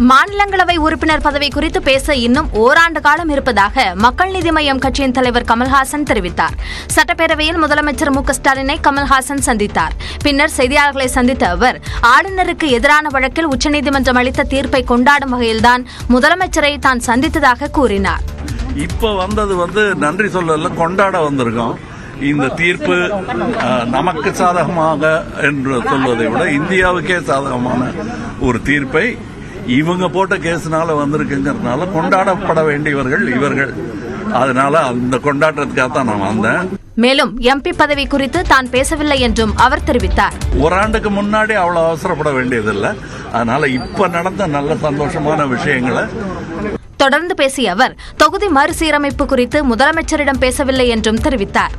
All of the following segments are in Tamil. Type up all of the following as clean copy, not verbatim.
மாநிலங்களவை உறுப்பினர் பதவி குறித்து பேச இன்னும் ஓராண்டு காலம் இருப்பதாக மக்கள் நீதி மய்யம் கட்சியின் தலைவர் கமல்ஹாசன் தெரிவித்தார். சட்டப்பேரவையில் முதலமைச்சர் மு.க.ஸ்டாலினை கமல்ஹாசன் சந்தித்தார். பின்னர் செய்தியாளர்களை சந்தித்த அவர், ஆளுநருக்கு எதிரான வழக்கில் உச்சநீதிமன்றம் அளித்த தீர்ப்பை கொண்டாடும் வகையில்தான் முதலமைச்சரை தான் சந்தித்ததாக கூறினார். இப்ப வந்தது நன்றி சொல்லல, கொண்டாட வந்திருக்கோம். இந்த தீர்ப்பு நமக்கு சாதகமாக என்று சொல்வதை விட இந்தியாவுக்கே சாதகமான ஒரு தீர்ப்பை இவங்க போட்ட கேஸ்னால வந்திருக்குங்கிறதுனால கொண்டாடப்பட வேண்டியவர்கள் இவர்கள். அதனால அந்த கொண்டாட்டத்துக்காக தான் நான் வந்தேன். மேலும் எம்பி பதவி குறித்து தான் பேசவில்லை என்றும் அவர் தெரிவித்தார். ஓராண்டுக்கு முன்னாடி அவ்வளவு அவசரப்பட வேண்டியதில்லை. அதனால இப்ப நடந்த நல்ல சந்தோஷமான விஷயங்களை தொடர்ந்து பேசிய அவர், தொகுதி மறுசீரமைப்பு குறித்து முதலமைச்சரிடம் பேசவில்லை என்றும் தெரிவித்தார்.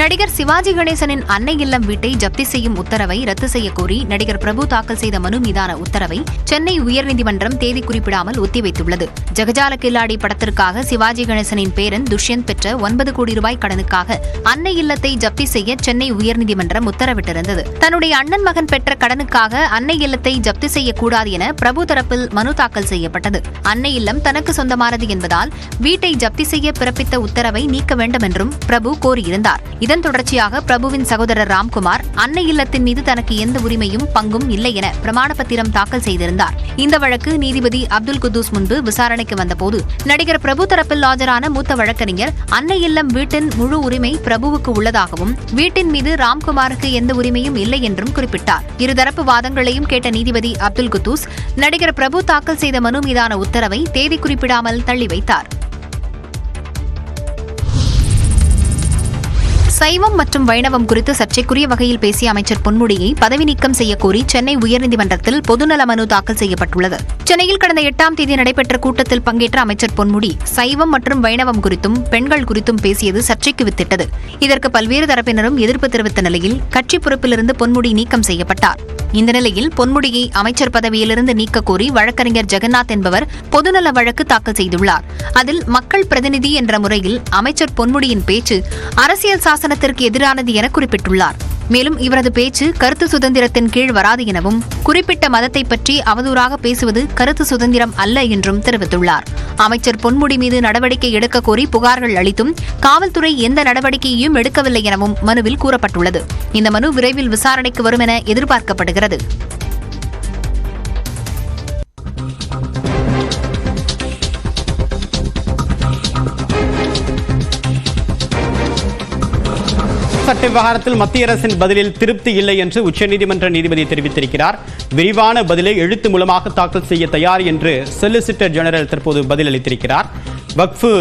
நடிகர் சிவாஜி கணேசனின் அன்னை இல்லம் வீட்டை ஜப்தி செய்யும் உத்தரவை ரத்து செய்யக்கோரி நடிகர் பிரபு தாக்கல் செய்த மனு மீதான உத்தரவை சென்னை உயர்நீதிமன்றம் தேதி குறிப்பிடாமல் ஒத்திவைத்துள்ளது. ஜகஜால கில்லாடி படத்திற்காக சிவாஜி கணேசனின் பேரன் துஷ்யந்த் பெற்ற 9 கோடி ரூபாய் கடனுக்காக அன்னை இல்லத்தை ஜப்தி செய்ய சென்னை உயர்நீதிமன்றம் உத்தரவிட்டிருந்தது. தன்னுடைய அண்ணன் மகன் பெற்ற கடனுக்காக அன்னை இல்லத்தை ஜப்தி செய்யக்கூடாது என பிரபு தரப்பில் மனு தாக்கல் செய்யப்பட்டது. அன்னை இல்லம் தனக்கு சொந்தமானது என்பதால் வீட்டை ஜப்தி செய்ய பிறப்பித்த உத்தரவை நீக்க வேண்டும் என்றும் பிரபு கோரியிருந்தார். இதன் தொடர்ச்சியாக பிரபுவின் சகோதரர் ராம்குமார் அன்னை இல்லத்தின் மீது தனக்கு எந்த உரிமையும் பங்கும் இல்லை என பிரமாண பத்திரம் தாக்கல் செய்திருந்தார். இந்த வழக்கு நீதிபதி அப்துல் குத்தூஸ் முன்பு விசாரணைக்கு வந்தபோது நடிகர் பிரபு தரப்பில் ஆஜரான மூத்த வழக்கறிஞர் அன்னை இல்லம் வீட்டின் முழு உரிமை பிரபுவுக்கு உள்ளதாகவும் வீட்டின் மீது ராம்குமாருக்கு எந்த உரிமையும் இல்லை என்றும் குறிப்பிட்டார். இருதரப்பு வாதங்களையும் கேட்ட நீதிபதி அப்துல் குத்தூஸ் நடிகர் பிரபு தாக்கல் செய்த மனு மீதான உத்தரவை தேதி குறிப்பிடாமல் தள்ளி வைத்தார். சைவம் மற்றும் வைணவம் குறித்து சர்ச்சைக்குரிய வகையில் பேசிய அமைச்சர் பொன்முடியை பதவி நீக்கம் செய்யக்கோரி சென்னை உயர்நீதிமன்றத்தில் பொதுநல மனு தாக்கல் செய்யப்பட்டுள்ளது. சென்னையில் கடந்த 8ஆம் தேதி நடைபெற்ற கூட்டத்தில் பங்கேற்ற அமைச்சர் பொன்முடி சைவம் மற்றும் வைணவம் குறித்தும் பெண்கள் குறித்தும் பேசியது சர்ச்சைக்கு வித்திட்டது. இதற்கு பல்வேறு தரப்பினரும் எதிர்ப்பு தெரிவித்த நிலையில் கட்சி பொறுப்பிலிருந்து பொன்முடி நீக்கம் செய்யப்பட்டார். இந்த நிலையில் பொன்முடியை அமைச்சர் பதவியிலிருந்து நீக்கக் கோரி வழக்கறிஞர் ஜெகநாத் என்பவர் பொதுநல வழக்கு தாக்கல் செய்துள்ளார். அதில் மக்கள் பிரதிநிதி என்ற முறையில் அமைச்சர் பொன்முடியின் பேச்சு அரசியல் சாசனத்திற்கு எதிரானது என குறிப்பிட்டுள்ளார். மேலும் இவரது பேச்சு கருத்து சுதந்திரத்தின் கீழ் வராது எனவும் குறிப்பிட்ட மதத்தை பற்றி அவதூறாக பேசுவது கருத்து சுதந்திரம் அல்ல என்றும் தெரிவித்துள்ளார். அமைச்சர் பொன்முடி மீது நடவடிக்கை எடுக்க கோரி புகார்கள் அளித்தும் காவல்துறை எந்த நடவடிக்கையையும் எடுக்கவில்லை எனவும் மனுவில் கூறப்பட்டுள்ளது. இந்த மனு விரைவில் விசாரணைக்கு வரும் என எதிர்பார்க்கப்படுகிறது. சட்ட விவகாரத்தில் மத்திய அரசின் பதிலில் திருப்தி இல்லை என்று உச்சநீதிமன்ற நீதிபதி தெரிவித்திருக்கிறார். விரிவான பதிலை எழுத்து மூலமாக தாக்கல் செய்ய தயார் என்று சொலிசிட்டர் ஜெனரல் தற்போது பதில் அளித்திருக்கிறார். வக்ஃபு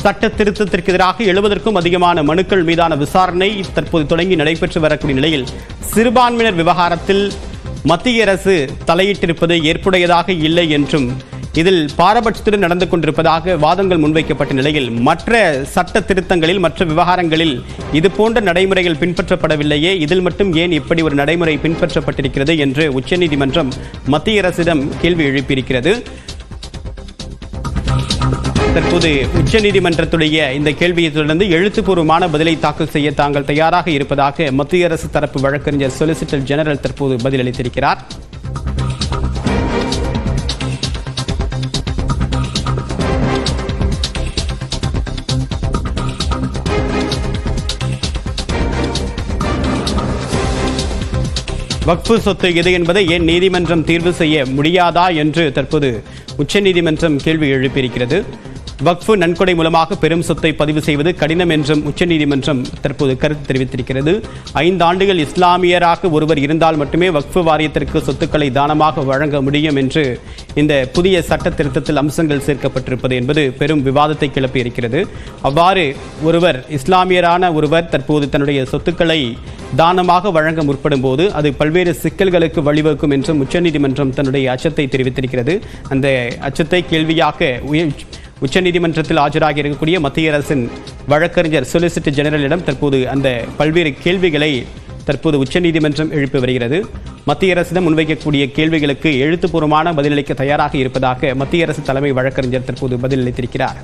சட்ட திருத்தத்திற்கு எதிராக 70க்கும் அதிகமான மனுக்கள் மீதான விசாரணை தற்போது தொடங்கி நடைபெற்று வரக்கூடிய நிலையில் சிறுபான்மையினர் விவகாரத்தில் மத்திய அரசு தலையிட்டிருப்பது ஏற்புடையதாக இல்லை என்றும் இதில் பாரபட்சத்துடன் நடந்து கொண்டிருப்பதாக வாதங்கள் முன்வைக்கப்பட்ட நிலையில் மற்ற சட்ட திருத்தங்களில் மற்ற விவகாரங்களில் இதுபோன்ற நடைமுறைகள் பின்பற்றப்படவில்லையே, இதில் மட்டும் ஏன் இப்படி ஒரு நடைமுறை பின்பற்றப்பட்டிருக்கிறது என்று உச்சநீதிமன்றம் மத்திய அரசிடம் கேள்வி எழுப்பியிருக்கிறது. தற்போது உச்சநீதிமன்றத்துடைய இந்த கேள்வியை தொடர்ந்து எழுத்துப்பூர்வமான பதிலை தாக்கல் செய்ய தாங்கள் தயாராக இருப்பதாக மத்திய அரசு தரப்பு வழக்கறிஞர் சொலிசிட்டர் ஜெனரல் தற்போது பதிலளித்திருக்கிறார். வக்ஃபு சொத்து எது என்பதை ஏன் நீதிமன்றம் தீர்வு செய்ய முடியாதா என்று தற்போது உச்சநீதிமன்றம் கேள்வி எழுப்பியிருக்கிறது. வக்ஃபு நன்கொடை மூலமாக பெரும் சொத்தை பதிவு செய்வது கடினம் என்றும் உச்சநீதிமன்றம் தற்போது கருத்து தெரிவித்திருக்கிறது. 5 ஆண்டுகள் இஸ்லாமியராக ஒருவர் இருந்தால் மட்டுமே வக்ஃபு வாரியத்திற்கு சொத்துக்களை தானமாக வழங்க முடியும் என்று இந்த புதிய சட்ட திருத்தத்தில் அம்சங்கள் சேர்க்கப்பட்டிருப்பது என்பது பெரும் விவாதத்தை கிளப்பியிருக்கிறது. அவ்வாறு ஒருவர் இஸ்லாமியரான ஒருவர் தற்போது தன்னுடைய சொத்துக்களை தானமாக வழங்க முற்படும் போது அது பல்வேறு சிக்கல்களுக்கு வழிவகுக்கும் என்றும் உச்சநீதிமன்றம் தன்னுடைய அச்சத்தை தெரிவித்திருக்கிறது. அந்த அச்சத்தை கேள்வியாக உச்சநீதிமன்றத்தில் ஆஜராகி இருக்கக்கூடிய மத்திய அரசின் வழக்கறிஞர் சொலிசிட்டர் ஜெனரலிடம் தற்போது அந்த பல்வேறு கேள்விகளை தற்போது உச்சநீதிமன்றம் எழுப்பி வருகிறது. மத்திய அரசிடம் முன்வைக்கக்கூடிய கேள்விகளுக்கு எழுத்துப்பூர்வமான பதிலளிக்க தயாராக இருப்பதாக மத்திய அரசு தலைமை வழக்கறிஞர் தற்போது பதிலளித்திருக்கிறார்.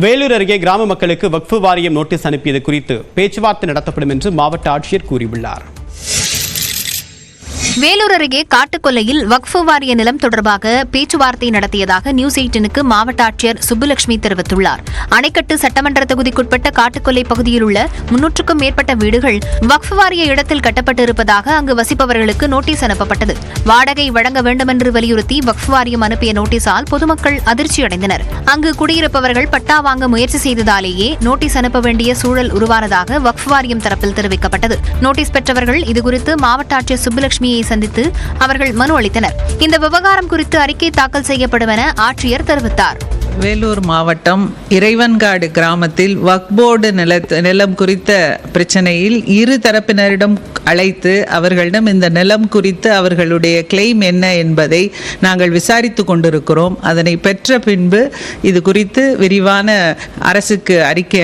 வேலூர் அருகே கிராம மக்களுக்கு வக்ஃபு வாரியம் நோட்டீஸ் அனுப்பியது குறித்து பேச்சுவார்த்தை நடத்தப்படும் என்று மாவட்ட ஆட்சியர் கூறியுள்ளார். வேலூர் அருகே காட்டுக்கொல்லையில் வக்ஃபு வாரிய நிலம் தொடர்பாக பேச்சுவார்த்தை நடத்தியதாக நியூஸ் 18க்கு மாவட்ட ஆட்சியர் சுப்புலட்சுமி தெரிவித்துள்ளார். அணைக்கட்டு சட்டமன்ற தொகுதிக்குட்பட்ட காட்டுக்கொல்லை பகுதியில் உள்ள 300க்கும் மேற்பட்ட வீடுகள் வக்ஃபு வாரிய இடத்தில் கட்டப்பட்டு இருப்பதாக அங்கு வசிப்பவர்களுக்கு நோட்டீஸ் அனுப்பப்பட்டது. வாடகை வழங்க வேண்டுமென்று வலியுறுத்தி வக்ஃபு வாரியம் அனுப்பிய நோட்டீஸால் பொதுமக்கள் அதிர்ச்சியடைந்தனர். அங்கு குடியிருப்பவர்கள் பட்டா வாங்க முயற்சி செய்ததாலேயே நோட்டீஸ் அனுப்ப வேண்டிய சூழல் உருவானதாக வக்ஃபு வாரியம் தரப்பில் தெரிவிக்கப்பட்டது. நோட்டீஸ் பெற்றவர்கள் இதுகுறித்து மாவட்ட ஆட்சியர் சுப்புலட்சுமியை சந்தித்து அவர்கள் மனு அளித்தனர். இந்த விவகாரம் குறித்து அறிக்கை தாக்கல் செய்யப்படும் என ஆட்சியர் தெரிவித்தார். வேலூர் மாவட்டம் இறைவன்காடு கிராமத்தில் வக்ஃப் போர்டு நிலம் குறித்த பிரச்சனையில் இரு தரப்பினரிடம் அழைத்து அவர்களிடம் இந்த நிலம் குறித்து அவர்களுடைய கிளைம் என்ன என்பதை நாங்கள் விசாரித்து கொண்டிருக்கிறோம். அதனை பெற்ற பின்பு இது குறித்து விரிவான அரசுக்கு அறிக்கை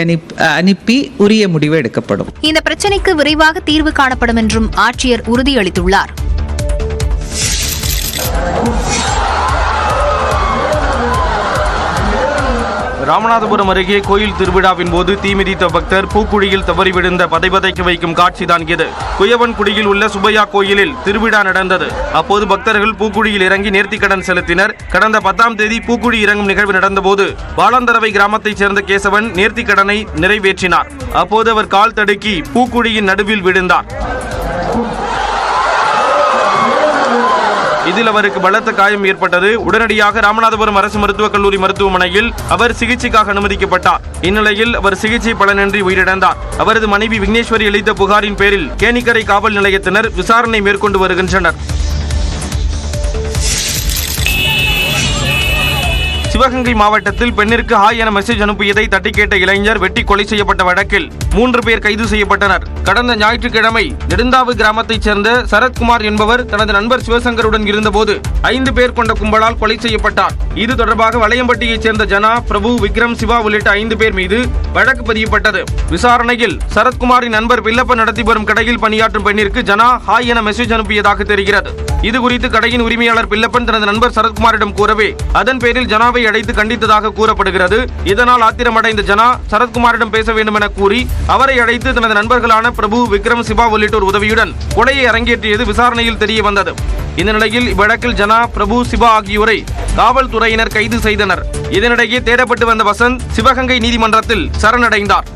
அனுப்பி உரிய முடிவு எடுக்கப்படும். இந்த பிரச்சனைக்கு விரைவாக தீர்வு காணப்படும் என்றும் ஆட்சியர் உறுதியளித்துள்ளார். ராமநாதபுரம் அருகே கோயில் திருவிழாவின் போது தீமிதித்த பக்தர் பூக்குழியில் தவறி விழுந்த பதைபதைக்க வைக்கும் காட்சிதான் இது. குயவன்குடியில் உள்ள சுப்பையா கோயிலில் திருவிழா நடந்தது. அப்போது பக்தர்கள் பூக்குழியில் இறங்கி நேர்த்திக்கடன் செலுத்தினர். கடந்த 10ஆம் தேதி பூக்குழி இறங்கும் நிகழ்வு நடந்தபோது பாலந்தரவை கிராமத்தைச் சேர்ந்த கேசவன் நேர்த்திக்கடனை நிறைவேற்றினார். அப்போது அவர் கால் தடுக்கி பூக்குழியின் நடுவில் விழுந்தார். இதில் அவருக்கு பலத்த காயம் ஏற்பட்டது. உடனடியாக ராமநாதபுரம் அரசு மருத்துவக் கல்லூரி மருத்துவமனையில் அவர் சிகிச்சைக்காக அனுமதிக்கப்பட்டார். இந்நிலையில் அவர் சிகிச்சை பலனின்றி உயிரிழந்தார். அவரது மனைவி விக்னேஸ்வரி அளித்த புகாரின் பேரில் கேணிக்கரை காவல் நிலையத்தினர் விசாரணை மேற்கொண்டு வருகின்றனர். சிவகங்கை மாவட்டத்தில் பெண்ணிற்கு ஹாய் என மெசேஜ் அனுப்பியதை தட்டி கேட்ட இளைஞர் வெட்டி கொலை செய்யப்பட்ட வழக்கில் 3 பேர் கைது செய்யப்பட்டனர். கடந்த ஞாயிற்றுக்கிழமை நெடுந்தாவு கிராமத்தைச் சேர்ந்த சரத்குமார் என்பவர் தனது நண்பர் சிவசங்கருடன் இருந்தபோது 5 பேர் கொண்ட கும்பலால் கொலை செய்யப்பட்டார். இது தொடர்பாக வளையம்பட்டியைச் சேர்ந்த ஜனா, பிரபு, விக்ரம், சிவா உள்ளிட்ட 5 பேர் மீது வழக்கு பதியப்பட்டது. விசாரணையில் சரத்குமாரின் நண்பர் பில்லப்ப நடத்தி வரும் கடையில் பணியாற்றும் பெண்ணிற்கு ஜனா ஹாய் என மெசேஜ் அனுப்பியதாக தெரிகிறது. இதுகுறித்து கடையின் உரிமையாளர் பில்லப்பன் தனது நண்பர் சரத்குமாரிடம் கூறவே அதன் பேரில் ஜனாவை அழைத்து கண்டித்ததாக கூறப்படுகிறது. இதனால் ஆத்திரமடைந்த ஜனா சரத்குமாரிடம் பேச வேண்டும் என கூறி அவரை அழைத்து தனது நண்பர்களான பிரபு, விக்ரம், சிவா உள்ளிட்டோர் உதவியுடன் கொலையை அரங்கேற்றியது விசாரணையில் தெரிய வந்தது. இந்த நிலையில் இவ்வழக்கில் ஜனா, பிரபு, சிவா ஆகியோரை காவல்துறையினர் கைது செய்தனர். இதனிடையே தேடப்பட்டு வந்த வசந்த் சிவகங்கை நீதிமன்றத்தில் சரணடைந்தார்.